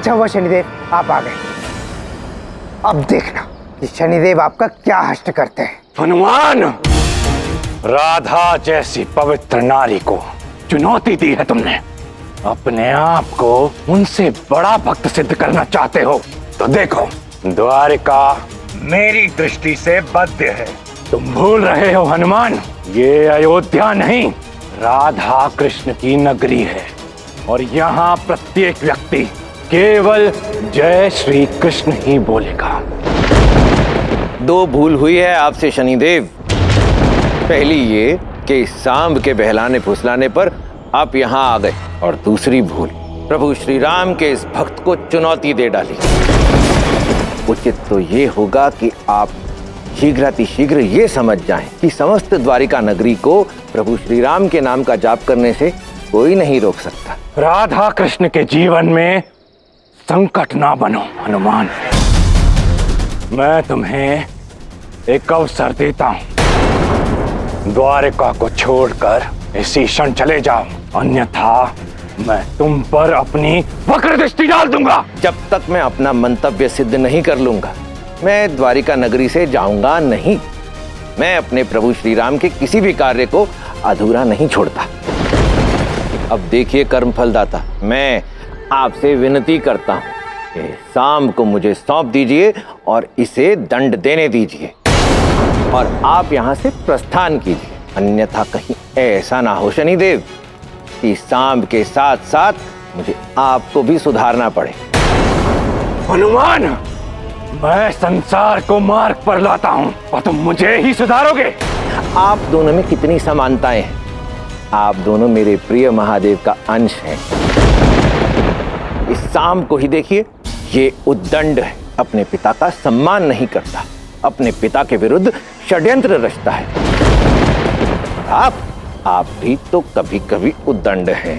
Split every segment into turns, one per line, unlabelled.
अच्छा हुआ शनिदेव आप आ गए। अब देखना कि शनिदेव आपका क्या हष्ट करते हैं।
हनुमान, राधा जैसी पवित्र नारी को चुनौती दी है तुमने। अपने आप को उनसे बड़ा भक्त सिद्ध करना चाहते हो तो देखो, द्वारिका मेरी दृष्टि से बद्ध है। तुम भूल रहे हो हनुमान, ये अयोध्या नहीं, राधा कृष्ण की नगरी है और यहाँ प्रत्येक व्यक्ति केवल जय श्री कृष्ण ही बोलेगा।
दो भूल हुई है आपसे शनिदेव। पहली ये कि सांब के बहलाने फुसलाने पर आप यहाँ आ गए, और दूसरी भूल प्रभु श्री राम के इस भक्त को चुनौती दे डाली। उचित तो ये होगा कि आप शीघ्रातिशीघ्र ये समझ जाएं कि समस्त द्वारिका नगरी को प्रभु श्री राम के नाम का जाप करने से कोई नहीं रोक सकता।
राधा कृष्ण के जीवन में संकट ना बनो हनुमान। मैं तुम्हें एक अवसर देता हूं, द्वारिका को छोड़कर इसी क्षण चले जाओ, अन्यथा मैं तुम पर अपनी वक्र दृष्टि डाल दूंगा।
जब तक मैं अपना मंतव्य सिद्ध नहीं कर लूंगा, मैं द्वारिका नगरी से जाऊंगा नहीं। मैं अपने प्रभु श्री राम के किसी भी कार्य को अधूरा नहीं छोड़ता। अब देखिए कर्मफलदाता, मैं आपसे विनती करता हूं कि सांब को मुझे सौंप दीजिए और इसे दंड देने दीजिए, और आप यहां से प्रस्थान कीजिए। अन्यथा कहीं ऐसा ना हो शनिदेव कि सांब के साथ साथ मुझे आपको भी सुधारना पड़े।
हनुमान, मैं संसार को मार्ग पर लाता हूं और तुम मुझे ही सुधारोगे।
आप दोनों में कितनी समानताएं हैं। आप दोनों मेरे प्रिय महादेव का अंश हैं। इस सांब को ही देखिए, ये उद्दंड है, अपने पिता का सम्मान नहीं करता, अपने पिता के विरुद्ध षड्यंत्र रचता है। आप भी तो कभी कभी उद्दंड हैं,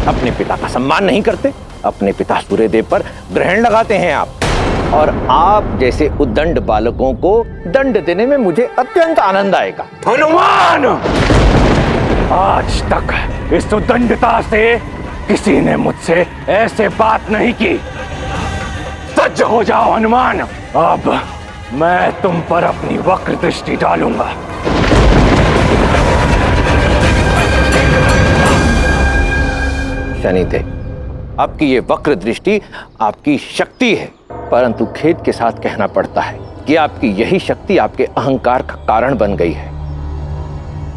अपने पिता का सम्मान नहीं करते, अपने पिता सूर्यदेव पर ग्रहण लगाते हैं आप। और आप जैसे उद्दंड बालकों को दंड देने में मुझे अत्यंत आनंद आएगा।
हनुमान, आज तक इस उद्दंडता से किसी ने मुझसे ऐसे बात नहीं की। सज्ज हो जाओ हनुमान, अब मैं तुम पर अपनी वक्र दृष्टि डालूंगा।
शनिदेव, आपकी ये वक्र दृष्टि आपकी शक्ति है, परंतु खेद के साथ कहना पड़ता है कि आपकी यही शक्ति आपके अहंकार का कारण बन गई है।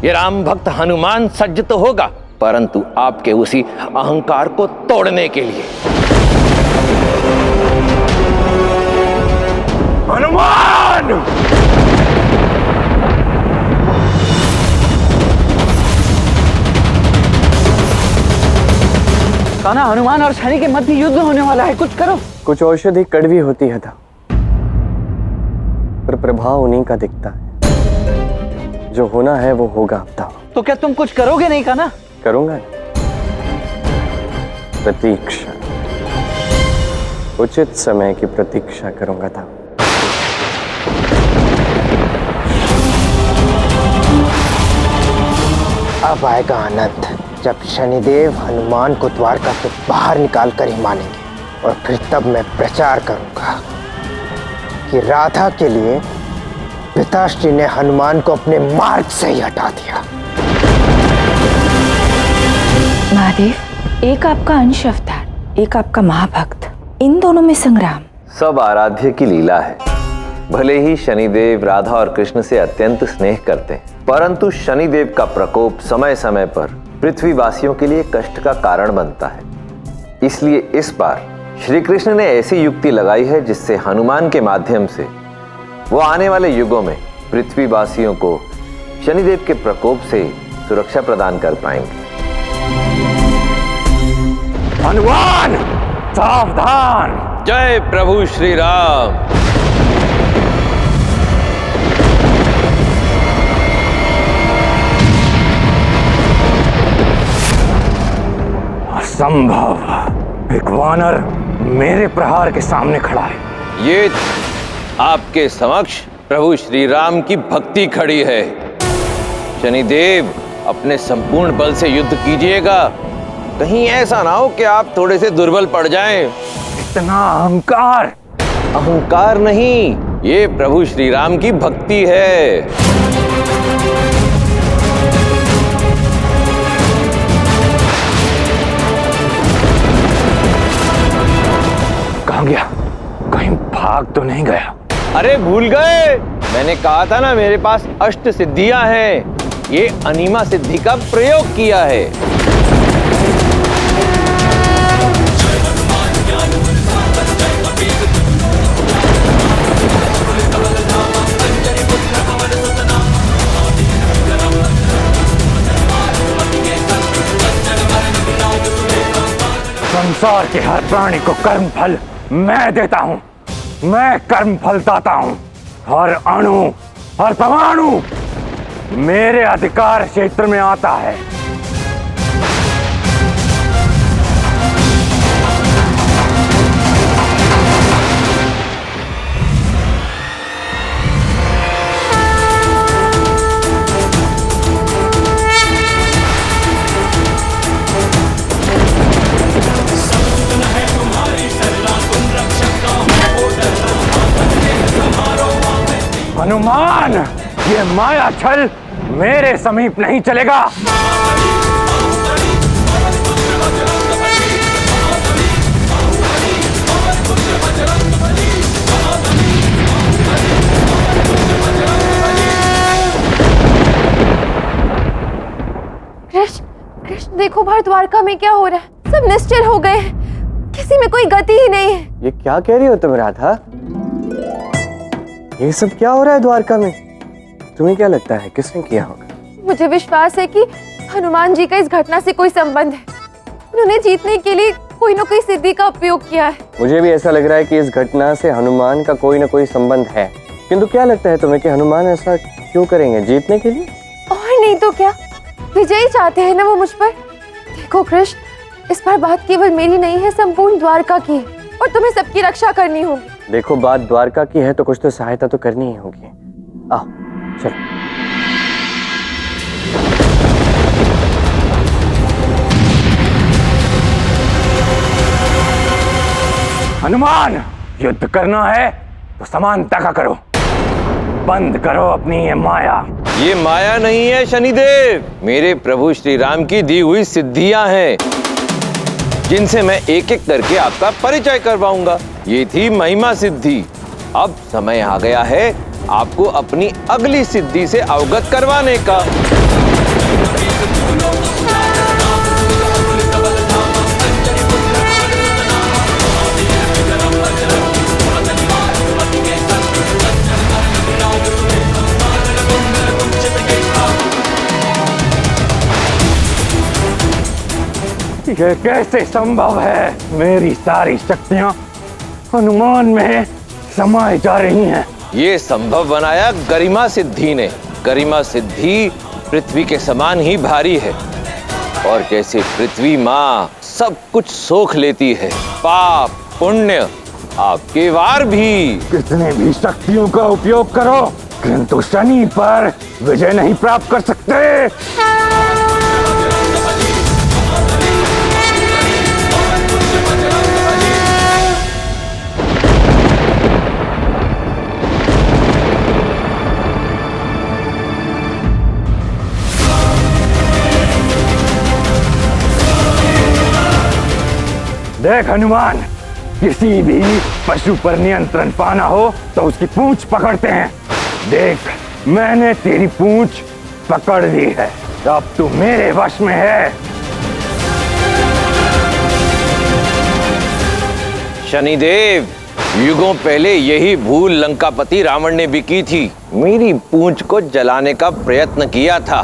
ये राम भक्त हनुमान सज्ज तो होगा, परंतु आपके उसी अहंकार को तोड़ने के लिए।
हनुमान,
कान्हा, हनुमान और शनि के मध्य युद्ध होने वाला है, कुछ करो।
कुछ औषधि कड़वी होती है था, पर प्रभाव उन्हीं का दिखता है। जो होना है वो होगा। अब
तो क्या तुम कुछ करोगे नहीं कान्हा?
करूंगा, प्रतीक्षा, उचित समय की प्रतीक्षा करूंगा था।
अब आएगा आनंद, जब शनिदेव हनुमान को द्वारका से बाहर निकाल कर ही मानेंगे, और फिर तब मैं प्रचार करूंगा कि राधा के लिए पिताश्री ने हनुमान को अपने मार्ग से ही हटा दिया।
महादेव, एक आपका अंश अवतार, एक आपका महाभक्त, इन दोनों में संग्राम।
सब आराध्य की लीला है। भले ही शनिदेव राधा और कृष्ण से अत्यंत स्नेह करते हैं, परंतु शनिदेव का प्रकोप समय समय पर पृथ्वीवासियों के लिए कष्ट का कारण बनता है। इसलिए इस बार श्री कृष्ण ने ऐसी युक्ति लगाई है जिससे हनुमान के माध्यम से वो आने वाले युगों में पृथ्वीवासियों को शनिदेव के प्रकोप से सुरक्षा प्रदान कर पाएंगे।
हनुमान, सावधान।
जय प्रभु श्री राम।
असंभव, एक वानर मेरे प्रहार के सामने खड़ा है।
ये आपके समक्ष प्रभु श्री राम की भक्ति खड़ी है। शनिदेव, अपने संपूर्ण बल से युद्ध कीजिएगा, कहीं ऐसा ना हो कि आप थोड़े से दुर्बल पड़ जाएं।
इतना अहंकार।
अहंकार नहीं, ये प्रभु श्री राम की भक्ति है।
कहाँ गया? कहीं भाग तो नहीं गया?
अरे भूल गए, मैंने कहा था ना मेरे पास अष्ट सिद्धियां हैं। ये अनीमा सिद्धि का प्रयोग किया है।
संसार के हर प्राणी को कर्म फल मैं देता हूं। मैं कर्म फल दाता हूं। हर अणु, हर परमाणु मेरे अधिकार क्षेत्र में आता है। हनुमान, ये माया छल मेरे समीप नहीं चलेगा।
कृष्ण देखो बाहर द्वारका में क्या हो रहा है। सब निश्चल हो गए हैं, किसी में कोई गति ही नहीं है।
ये क्या कह रही हो तुम राधा? ये सब क्या हो रहा है द्वारका में? तुम्हें क्या लगता है किसने किया होगा?
मुझे विश्वास है कि हनुमान जी का इस घटना से कोई संबंध है। उन्होंने जीतने के लिए कोई न कोई सिद्धि का उपयोग किया है।
मुझे भी ऐसा लग रहा है कि इस घटना से हनुमान का कोई न कोई संबंध है। किंतु क्या लगता है तुम्हें कि हनुमान ऐसा क्यों करेंगे? जीतने के लिए?
और नहीं तो क्या, विजयी चाहते हैं ना वो मुझ पर। देखो कृष्ण, इस बार बात केवल मेरी नहीं है, संपूर्ण द्वारका की है और तुम्हें सबकी रक्षा करनी होगी।
देखो, बात द्वारका की है तो कुछ तो सहायता तो करनी ही होगी। आओ चलो।
हनुमान, युद्ध करना है तो समानता का करो। बंद करो अपनी ये माया।
ये माया नहीं है शनिदेव, मेरे प्रभु श्री राम की दी हुई सिद्धियां हैं, जिनसे मैं एक एक करके आपका परिचय करवाऊंगा। ये थी महिमा सिद्धि। अब समय आ गया है आपको अपनी अगली सिद्धि से अवगत करवाने का।
ये कैसे संभव है? मेरी सारी शक्तियां हनुमान में समाई जा रही हैं।
ये संभव बनाया गरिमा सिद्धि ने। गरिमा सिद्धि पृथ्वी के समान ही भारी है, और जैसे पृथ्वी माँ सब कुछ सोख लेती है, पाप पुण्य आपके वार भी।
कितने भी शक्तियों का उपयोग करो, किंतु शनि पर विजय नहीं प्राप्त कर सकते। देख हनुमान, किसी भी पशु पर नियंत्रण पाना हो तो उसकी पूंछ पकड़ते हैं। देख, मैंने तेरी पूंछ पकड़ ली है, अब तू मेरे वश में है।
शनिदेव, युगों पहले यही भूल लंकापति रावण ने भी की थी। मेरी पूंछ को जलाने का प्रयत्न किया था।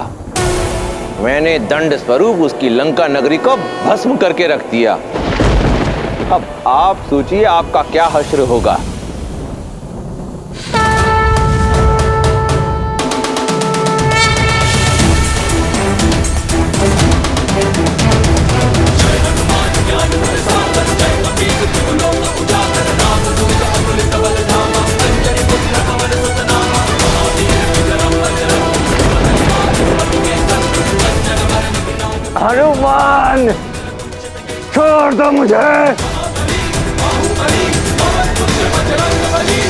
मैंने दंड स्वरूप उसकी लंका नगरी को भस्म करके रख दिया। अब आप सोचिए आपका क्या हश्र होगा।
हनुमान, छोड़ दो मुझे।
बजरंग बली